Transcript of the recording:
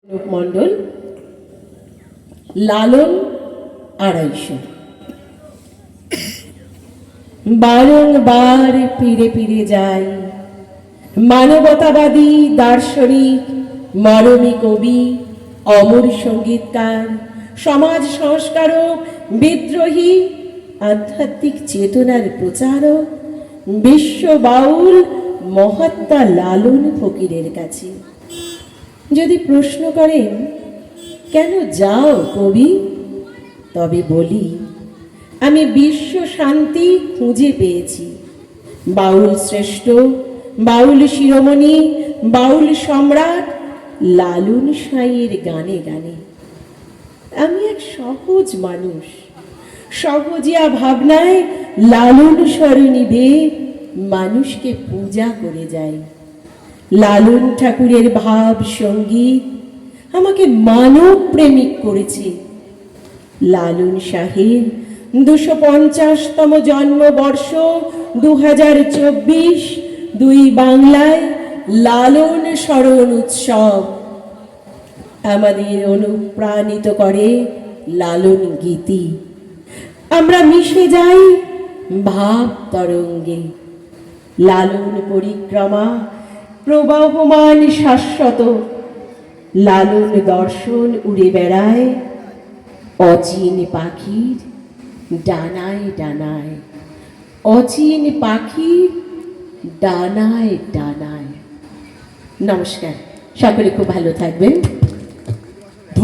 মণ্ডল লালন 250। বারংবার ফিরে ফিরে যাই মানবতাবাদী দার্শনিক মরমী কবি অমর সঙ্গীতকার সমাজ সংস্কারক বিদ্রোহী আধ্যাত্মিক চেতনার প্রচারক বিশ্ব বাউল মহাত্মা লালন ফকিরের কাছে। যদি প্রশ্ন করেন কেন যাও কবি, তবে বলি আমি বিশ্ব শান্তি খুঁজে পেয়েছি বাউল শ্রেষ্ঠ, বাউল শিরোমণি, বাউল সম্রাট লালন সাঁইয়ের গানে গানে। আমি এক সহজ মানুষ, সহজিয়া ভাবনায় লালন স্মরণীতে মানুষকে পূজা করে যাই। লালন ঠাকুরের ভাব সঙ্গীত আমাকে মানব প্রেমিক করেছে। লালন শাহের 250তম জন্মবর্ষ 2024 দুই বাংলায় লালন স্মরণ উৎসব আমাদের অনুপ্রাণিত করে লালন গীতি। আমরা মিশে যাই ভাব তরঙ্গে। লালন পরিক্রমা প্রবাহমান শাশ্বত, লালন দর্শন উড়ে বেড়ায় অচিন পাখির ডানায় ডানায়, অচিন পাখির ডানায় ডানায়। নমস্কার, সকলে খুব ভালো থাকবেন।